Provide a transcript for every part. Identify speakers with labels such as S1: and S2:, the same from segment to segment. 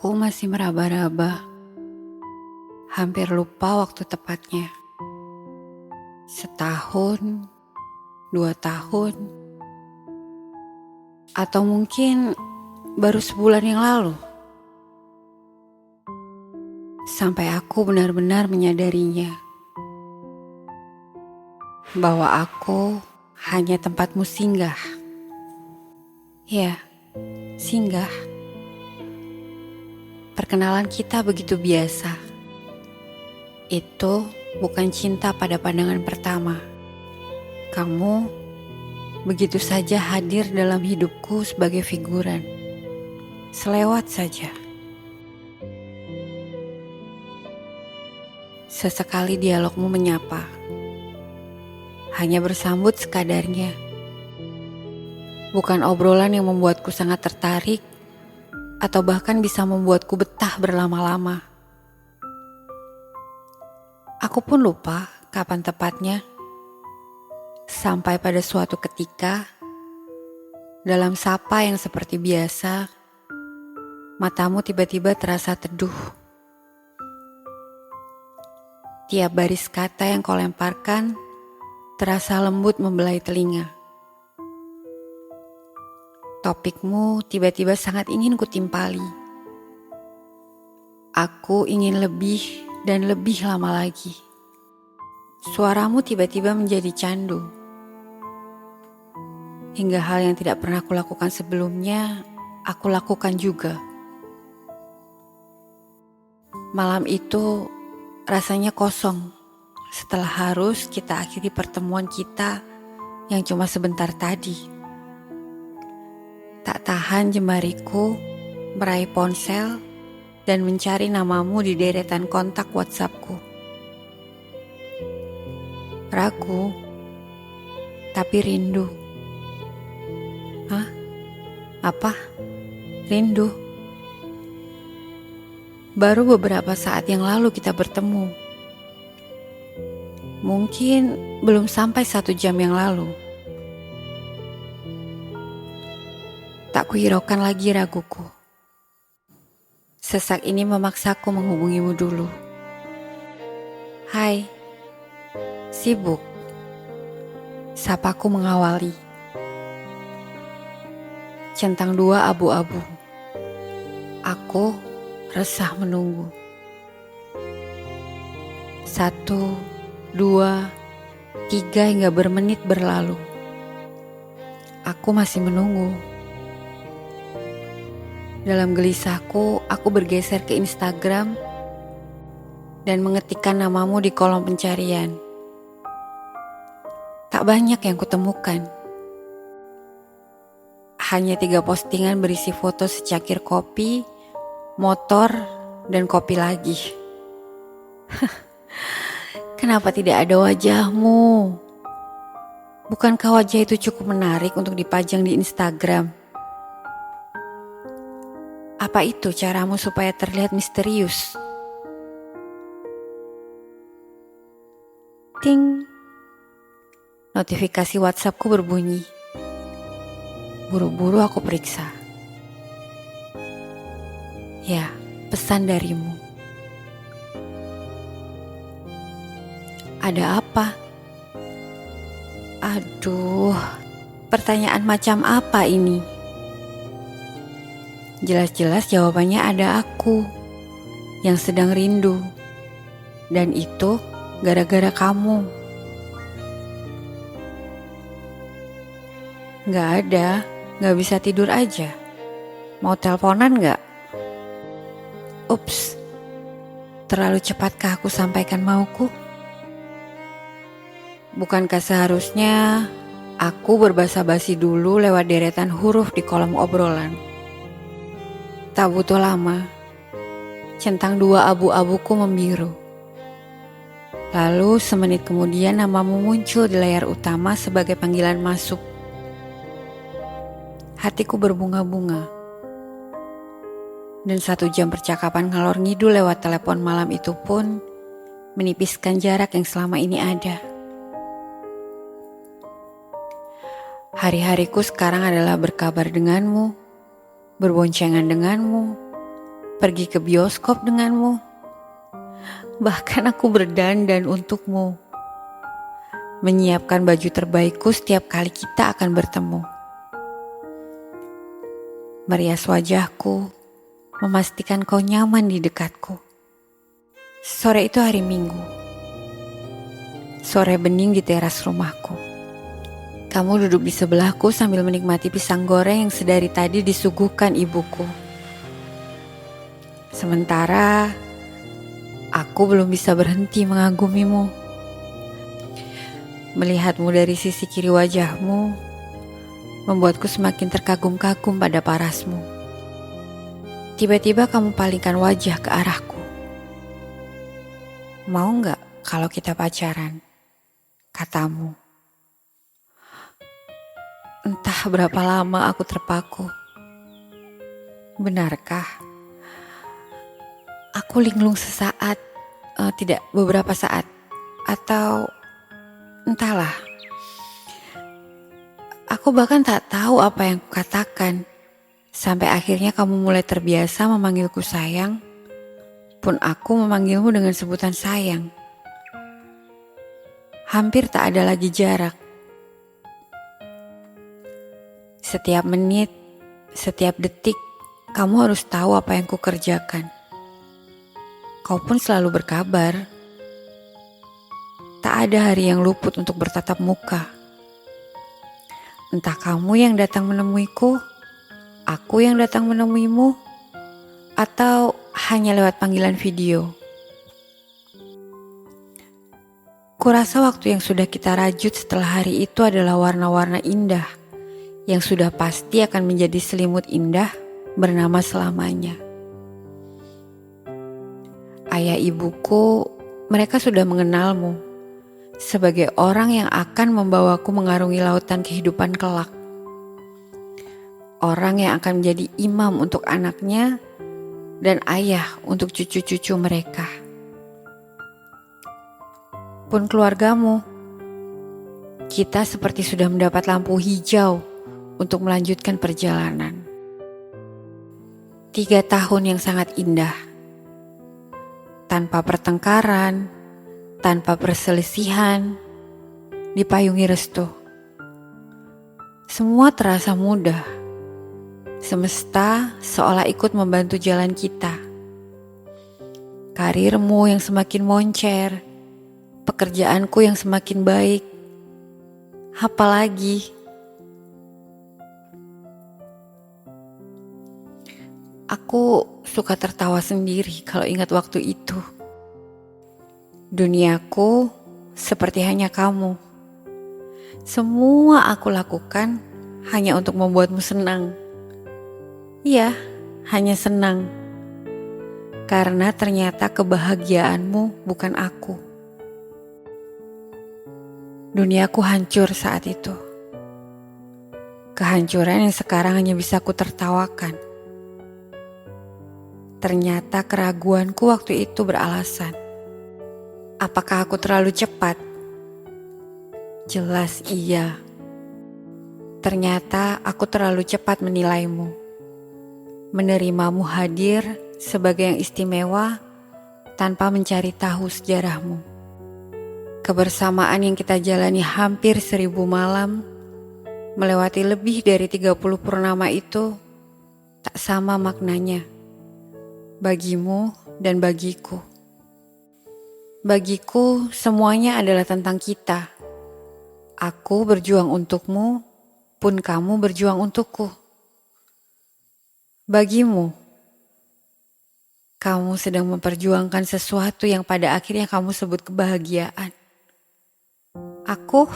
S1: Aku masih meraba-raba, hampir lupa waktu tepatnya. Setahun, 2 tahun, atau mungkin baru sebulan yang lalu. Sampai aku benar-benar menyadarinya, bahwa aku hanya tempatmu singgah. Ya, singgah. Perkenalan kita begitu biasa. Itu bukan cinta pada pandangan pertama. Kamu begitu saja hadir dalam hidupku sebagai figuran. Selewat saja. Sesekali dialogmu menyapa. Hanya bersambut sekadarnya. Bukan obrolan yang membuatku sangat tertarik atau bahkan bisa membuatku betah berlama-lama. Aku pun lupa kapan tepatnya. Sampai pada suatu ketika, dalam sapa yang seperti biasa, matamu tiba-tiba terasa teduh. Tiap baris kata yang kau lemparkan terasa lembut membelai telinga. Topikmu tiba-tiba sangat ingin kutimpali. Aku ingin lebih dan lebih lama lagi. Suaramu tiba-tiba menjadi candu. Hingga hal yang tidak pernah kulakukan sebelumnya, aku lakukan juga. Malam itu rasanya kosong setelah harus kita akhiri pertemuan kita yang cuma sebentar tadi. Tak tahan jemariku meraih ponsel dan mencari namamu di deretan kontak WhatsAppku. Ragu, tapi rindu. Hah? Apa? Rindu? Baru beberapa saat yang lalu kita bertemu. Mungkin belum sampai 1 jam yang lalu. Tak kuhiraukan lagi raguku. Sesak ini memaksaku menghubungimu dulu. Hai, sibuk? Sapaku mengawali. Centang 2 abu-abu. Aku resah menunggu. 1, 2, 3 hingga bermenit berlalu. Aku masih menunggu. Dalam gelisahku, aku bergeser ke Instagram dan mengetikkan namamu di kolom pencarian. Tak banyak yang kutemukan. Hanya 3 postingan berisi foto secakir kopi, motor, dan kopi lagi. Kenapa tidak ada wajahmu? Bukankah wajah itu cukup menarik untuk dipajang di Instagram? Apa itu caramu supaya terlihat misterius? Ting. Notifikasi WhatsAppku berbunyi. Buru-buru aku periksa. Ya, pesan darimu. Ada apa? Aduh, pertanyaan macam apa ini? Jelas-jelas jawabannya ada aku yang sedang rindu. Dan itu gara-gara kamu. Gak ada, gak bisa tidur aja. Mau teleponan gak? Ups, terlalu cepatkah aku sampaikan mauku? Bukankah seharusnya aku berbasa-basi dulu lewat deretan huruf di kolom obrolan? Tak butuh lama, centang 2 abu-abuku membiru. Lalu semenit kemudian namamu muncul di layar utama sebagai panggilan masuk. Hatiku berbunga-bunga. Dan 1 jam percakapan ngalor ngidul lewat telepon malam itu pun menipiskan jarak yang selama ini ada. Hari-hariku sekarang adalah berkabar denganmu, berboncengan denganmu, pergi ke bioskop denganmu. Bahkan aku berdandan untukmu, menyiapkan baju terbaikku setiap kali kita akan bertemu. Merias wajahku, memastikan kau nyaman di dekatku. Sore itu hari Minggu. Sore bening di teras rumahku. Kamu duduk di sebelahku sambil menikmati pisang goreng yang sedari tadi disuguhkan ibuku. Sementara aku belum bisa berhenti mengagumimu. Melihatmu dari sisi kiri wajahmu membuatku semakin terkagum-kagum pada parasmu. Tiba-tiba kamu palingkan wajah ke arahku. Mau gak kalau kita pacaran? Katamu. Entah berapa lama aku terpaku. Benarkah? Aku linglung sesaat, tidak beberapa saat, atau entahlah. Aku bahkan tak tahu apa yang kukatakan. Sampai akhirnya kamu mulai terbiasa memanggilku sayang, pun aku memanggilmu dengan sebutan sayang. Hampir tak ada lagi jarak. Setiap menit, setiap detik, kamu harus tahu apa yang kukerjakan. Kau pun selalu berkabar. Tak ada hari yang luput untuk bertatap muka. Entah kamu yang datang menemuiku, aku yang datang menemuimu, atau hanya lewat panggilan video. Kurasa waktu yang sudah kita rajut setelah hari itu adalah warna-warna indah yang sudah pasti akan menjadi selimut indah bernama selamanya. Ayah ibuku, mereka sudah mengenalmu sebagai orang yang akan membawaku mengarungi lautan kehidupan kelak. Orang yang akan menjadi imam untuk anaknya dan ayah untuk cucu-cucu mereka. Pun keluargamu, kita seperti sudah mendapat lampu hijau untuk melanjutkan perjalanan. 3 tahun yang sangat indah. Tanpa pertengkaran, tanpa perselisihan, dipayungi restu. Semua terasa mudah. Semesta seolah ikut membantu jalan kita. Karirmu yang semakin moncer, pekerjaanku yang semakin baik. Apalagi? Aku suka tertawa sendiri kalau ingat waktu itu. Duniaku seperti hanya kamu. Semua aku lakukan hanya untuk membuatmu senang. Iya, hanya senang. Karena ternyata kebahagiaanmu bukan aku. Duniaku hancur saat itu. Kehancuran yang sekarang hanya bisa ku tertawakan. Ternyata keraguanku waktu itu beralasan. Apakah aku terlalu cepat? Jelas iya. Ternyata aku terlalu cepat menilaimu. Menerimamu hadir sebagai yang istimewa tanpa mencari tahu sejarahmu. Kebersamaan yang kita jalani hampir 1000 malam, melewati lebih dari 30 purnama itu, tak sama maknanya. Bagimu dan bagiku. Bagiku semuanya adalah tentang kita. Aku berjuang untukmu, pun kamu berjuang untukku. Bagimu, kamu sedang memperjuangkan sesuatu yang pada akhirnya kamu sebut kebahagiaan. Aku,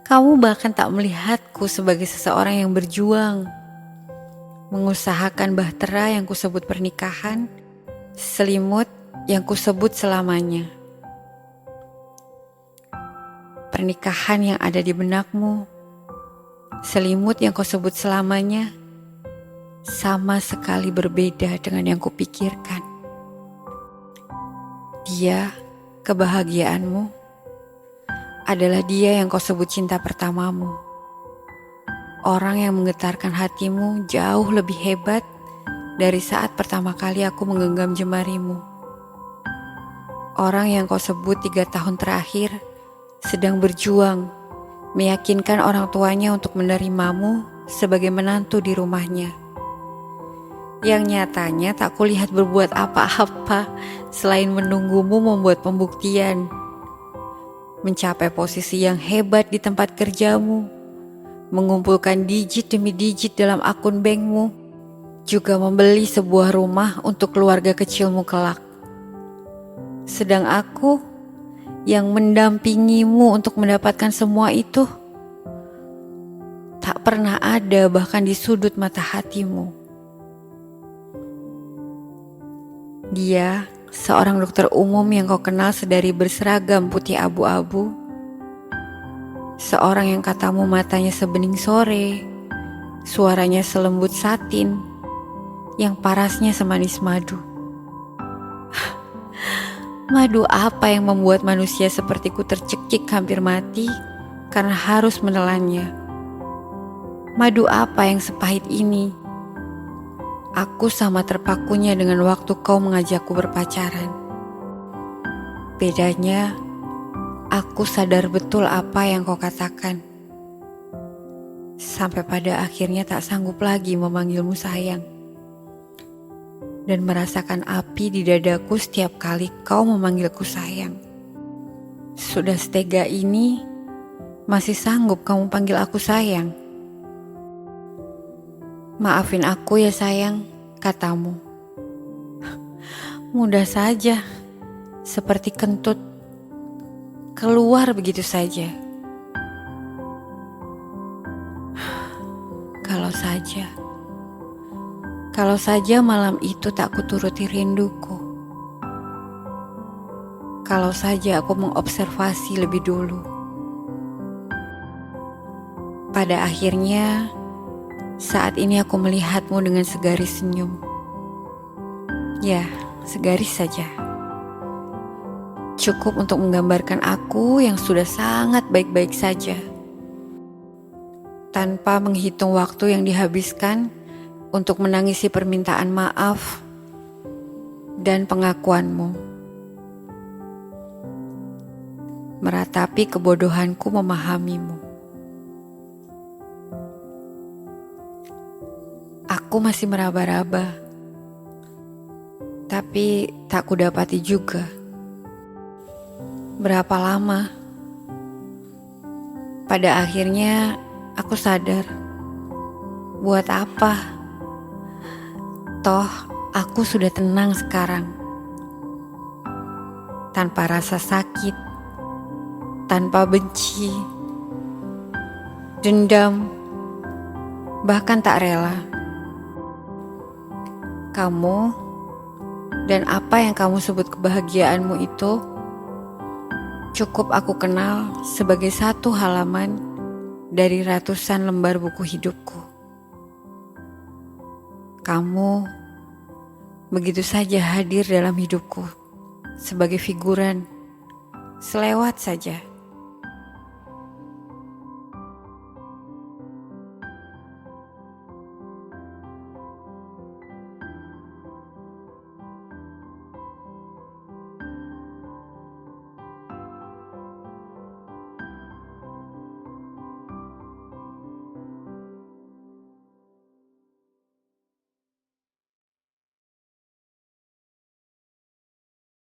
S1: kamu bahkan tak melihatku sebagai seseorang yang berjuang, mengusahakan bahtera yang kusebut pernikahan, selimut yang kusebut selamanya. Pernikahan yang ada di benakmu, selimut yang kau sebut selamanya, sama sekali berbeda dengan yang kupikirkan. Dia, kebahagiaanmu, adalah dia yang kau sebut cinta pertamamu. Orang yang menggetarkan hatimu jauh lebih hebat dari saat pertama kali aku menggenggam jemarimu. Orang yang kau sebut 3 tahun terakhir sedang berjuang meyakinkan orang tuanya untuk menerimamu sebagai menantu di rumahnya. Yang nyatanya tak kulihat berbuat apa-apa selain menunggumu membuat pembuktian, mencapai posisi yang hebat di tempat kerjamu, mengumpulkan digit demi digit dalam akun bankmu, juga membeli sebuah rumah untuk keluarga kecilmu kelak. Sedang aku yang mendampingimu untuk mendapatkan semua itu tak pernah ada bahkan di sudut mata hatimu. Dia seorang dokter umum yang kau kenal sedari berseragam putih abu-abu, seorang yang katamu matanya sebening sore, suaranya selembut satin, yang parasnya semanis madu. Madu apa yang membuat manusia sepertiku tercekik hampir mati karena harus menelannya? Madu apa yang sepahit ini? Aku sama terpakunya dengan waktu kau mengajakku berpacaran. Bedanya, aku sadar betul apa yang kau katakan. Sampai pada akhirnya tak sanggup lagi memanggilmu sayang. Dan merasakan api di dadaku setiap kali kau memanggilku sayang. Sudah setega ini, masih sanggup kamu panggil aku sayang? Maafin aku ya sayang, katamu. Mudah saja, seperti kentut, keluar begitu saja. Kalau saja malam itu tak kuturuti rinduku. Kalau saja aku mengobservasi lebih dulu. Pada akhirnya, saat ini aku melihatmu dengan segaris senyum. Ya, segaris saja. Cukup untuk menggambarkan aku yang sudah sangat baik-baik saja. Tanpa menghitung waktu yang dihabiskan untuk menangisi permintaan maaf dan pengakuanmu. Meratapi kebodohanku memahamimu. Aku masih meraba-raba, tapi tak kudapati juga. Berapa lama? Pada akhirnya aku sadar, buat apa? Toh, aku sudah tenang sekarang. Tanpa rasa sakit, tanpa benci, dendam, bahkan tak rela. Kamu dan apa yang kamu sebut kebahagiaanmu itu cukup aku kenal sebagai satu halaman dari ratusan lembar buku hidupku. Kamu begitu saja hadir dalam hidupku sebagai figuran, selewat saja.